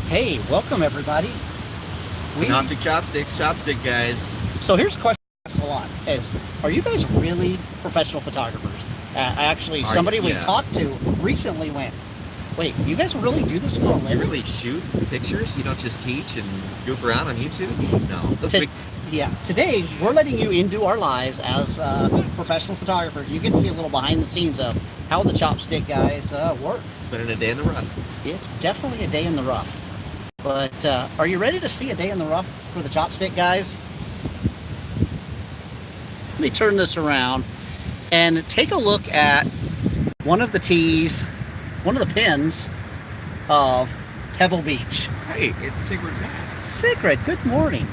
Hey, welcome everybody. Panoptic chopstick guys. So here's a question I ask a lot: are you guys really professional photographers? Somebody we talked to recently went, "Wait, you guys really do this for a living? You really shoot pictures? You don't just teach and goof around on YouTube?" No. Yeah. Today we're letting you into our lives as professional photographers. You get to see a little behind the scenes of how the chopstick guys work. Spending a day in the rough. It's definitely a day in the rough. But are you ready to see a day in the rough for the chopstick guys? Let me turn this around and take a look at one of the tees, one of the pins of Pebble Beach. Hey, it's Sigrid Matz. Sigrid, good morning.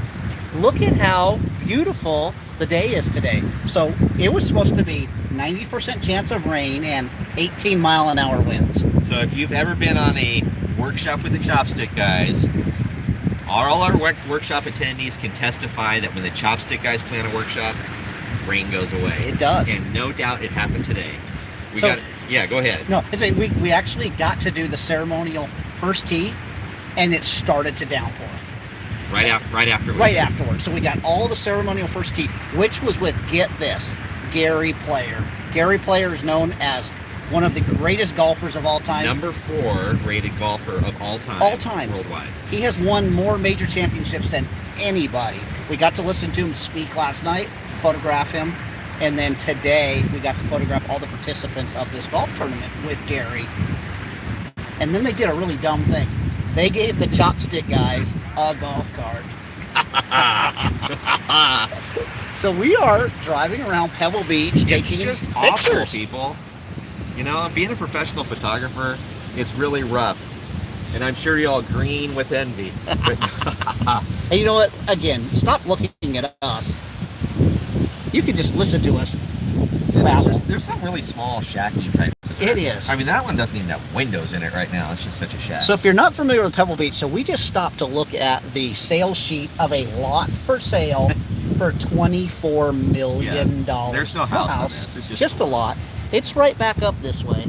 Look at how beautiful the day is today. So it was supposed to be 90% chance of rain and 18-mile-an-hour winds. So if you've ever been on a workshop with the chopstick guys, all our workshop attendees can testify that when the chopstick guys plan a workshop, rain goes away. It does. And no doubt it happened today. Yeah, go ahead. No, we actually got to do the ceremonial first tee, and it started to downpour. Right afterwards. Right afterwards. So we got all the ceremonial first tee, which was with, get this, Gary Player. Gary Player is known as one of the greatest golfers of all time. Number 4 rated golfer of all time. All time. Worldwide. He has won more major championships than anybody. We got to listen to him speak last night, photograph him, and then today we got to photograph all the participants of this golf tournament with Gary. And then they did a really dumb thing. They gave the chopstick guys a golf cart. So we are driving around Pebble Beach taking just pictures. Awful, people. You know, being a professional photographer, it's really rough. And I'm sure you all green with envy. And you know what? Again, stop looking at us. You can just listen to us. There's some really small, shacky types. It is. I mean, that one doesn't even have windows in it right now. It's just such a shack. So if you're not familiar with Pebble Beach, so we just stopped to look at the sales sheet of a lot for sale for $24 million. There's no house on this. It's just a lot. It's right back up this way.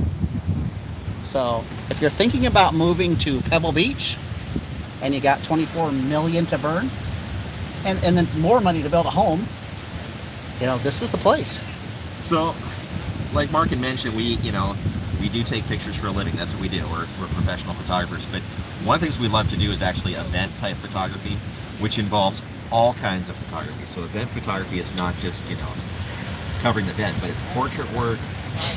So if you're thinking about moving to Pebble Beach and you got $24 million to burn and then more money to build a home, you know, this is the place. So, like Mark had mentioned, we do take pictures for a living. That's what we do. We're professional photographers. But one of the things we love to do is actually event type photography, which involves all kinds of photography. So event photography is not just, covering the event, but it's portrait work,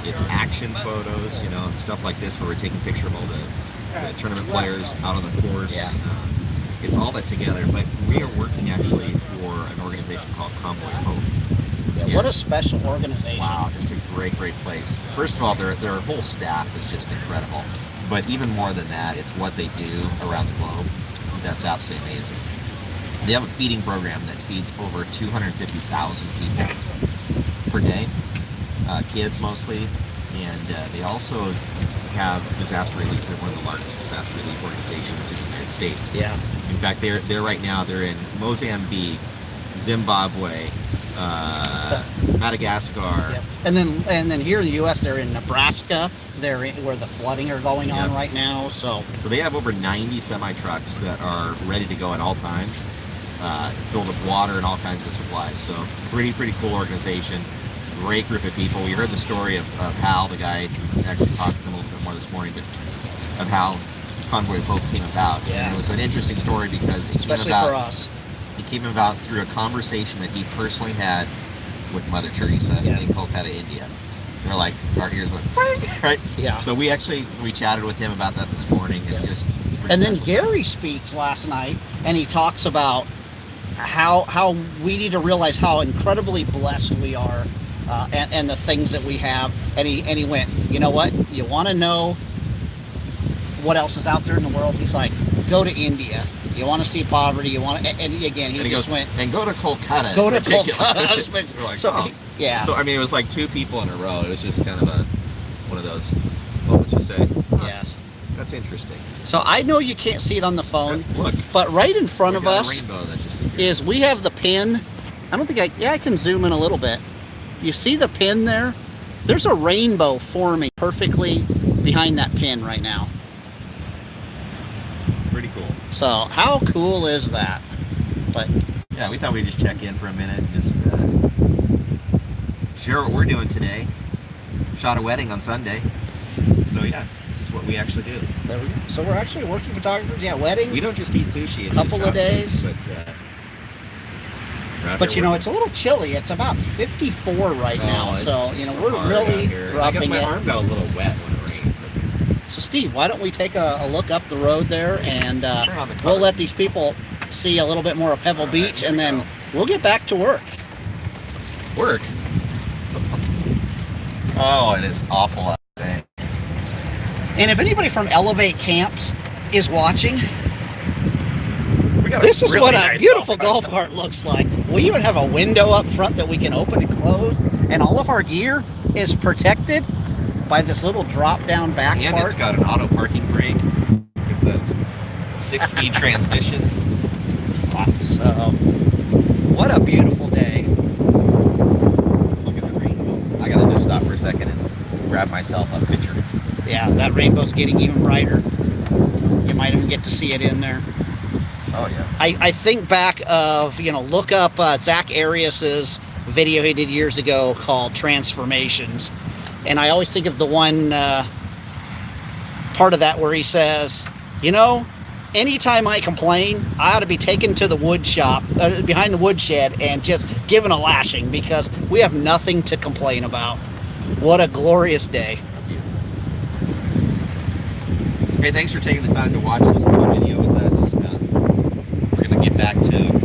it's action photos, and stuff like this where we're taking picture of all the tournament players out on the course. Yeah. It's all that together. But we are working actually for an organization called Convoy Hope. Yeah, what a special organization. Wow, just a great place. First of all, their whole staff is just incredible. But even more than that, it's what they do around the globe. That's absolutely amazing. They have a feeding program that feeds over 250,000 people per day, kids mostly, and they also have disaster relief. They're one of the largest disaster relief organizations in the United States. Yeah. In fact, they're right now, they're in Mozambique, Zimbabwe, Madagascar. Yep. And then here in the U.S., they're in Nebraska. They're where the flooding are going on right now. So they have over 90 semi-trucks that are ready to go at all times, filled with water and all kinds of supplies. So pretty cool organization. Great group of people. We heard the story of Hal, the guy who actually talked to them a little bit more this morning, but of how Convoy of Hope came about. Yeah. And it was an interesting story because especially for us. It came about through a conversation that he personally had with Mother Teresa in Kolkata, India. They're like, our ears went, right? Yeah. So we chatted with him about that this morning. And then Gary speaks last night, and he talks about how we need to realize how incredibly blessed we are, and the things that we have. And he went, you know what? You want to know what else is out there in the world? He's like, go to India. You want to see poverty. You want to, and again, he just went and go to Kolkata. Go to Kolkata. Like, so, oh. Yeah. So I mean, it was like two people in a row. It was just kind of one of those. What would you say? Yes. That's interesting. So I know you can't see it on the phone. Look. But right in front of us is we have the pin. I don't think I can zoom in a little bit. You see the pin there? There's a rainbow forming perfectly behind that pin right now. Pretty cool. So how cool is that? But yeah, we thought we'd just check in for a minute and just share what we're doing today. Shot a wedding on Sunday. So yeah, this is what we actually do. there we go. So we're actually working photographers. Yeah, wedding. We don't just eat sushi. And Couple use of days. chopsticks, But you know, it's a little chilly. It's about 54 right now. So, you know, we're really roughing my it. arm got a little wet when it rained. So, Steve, why don't we take a look up the road there, and Turn on the we'll car. let these people see a little bit more of Pebble Beach, here and we then go. we'll get back to work. Work? Oh, it is awful out today. And if anybody from Elevate Camps is watching, We got this is really what a nice beautiful golf cart looks like. We even have a window up front that we can open and close, and all of our gear is protected by this little drop-down back And part. it's got an auto parking brake. It's a 6-speed transmission. It's awesome. So, what a beautiful day. Look at the rainbow. I gotta just stop for a second and grab myself a picture. Yeah, that rainbow's getting even brighter. You might even get to see it in there. Oh yeah. I think back of, you know, look up Zach Arias's video he did years ago called Transformations. And I always think of the one part of that where he says, you know, anytime I complain, I ought to be taken to the wood shop, behind the woodshed, and just given a lashing, because we have nothing to complain about. What a glorious day. Hey, thanks for taking the time to watch this little video with us. We're gonna get back to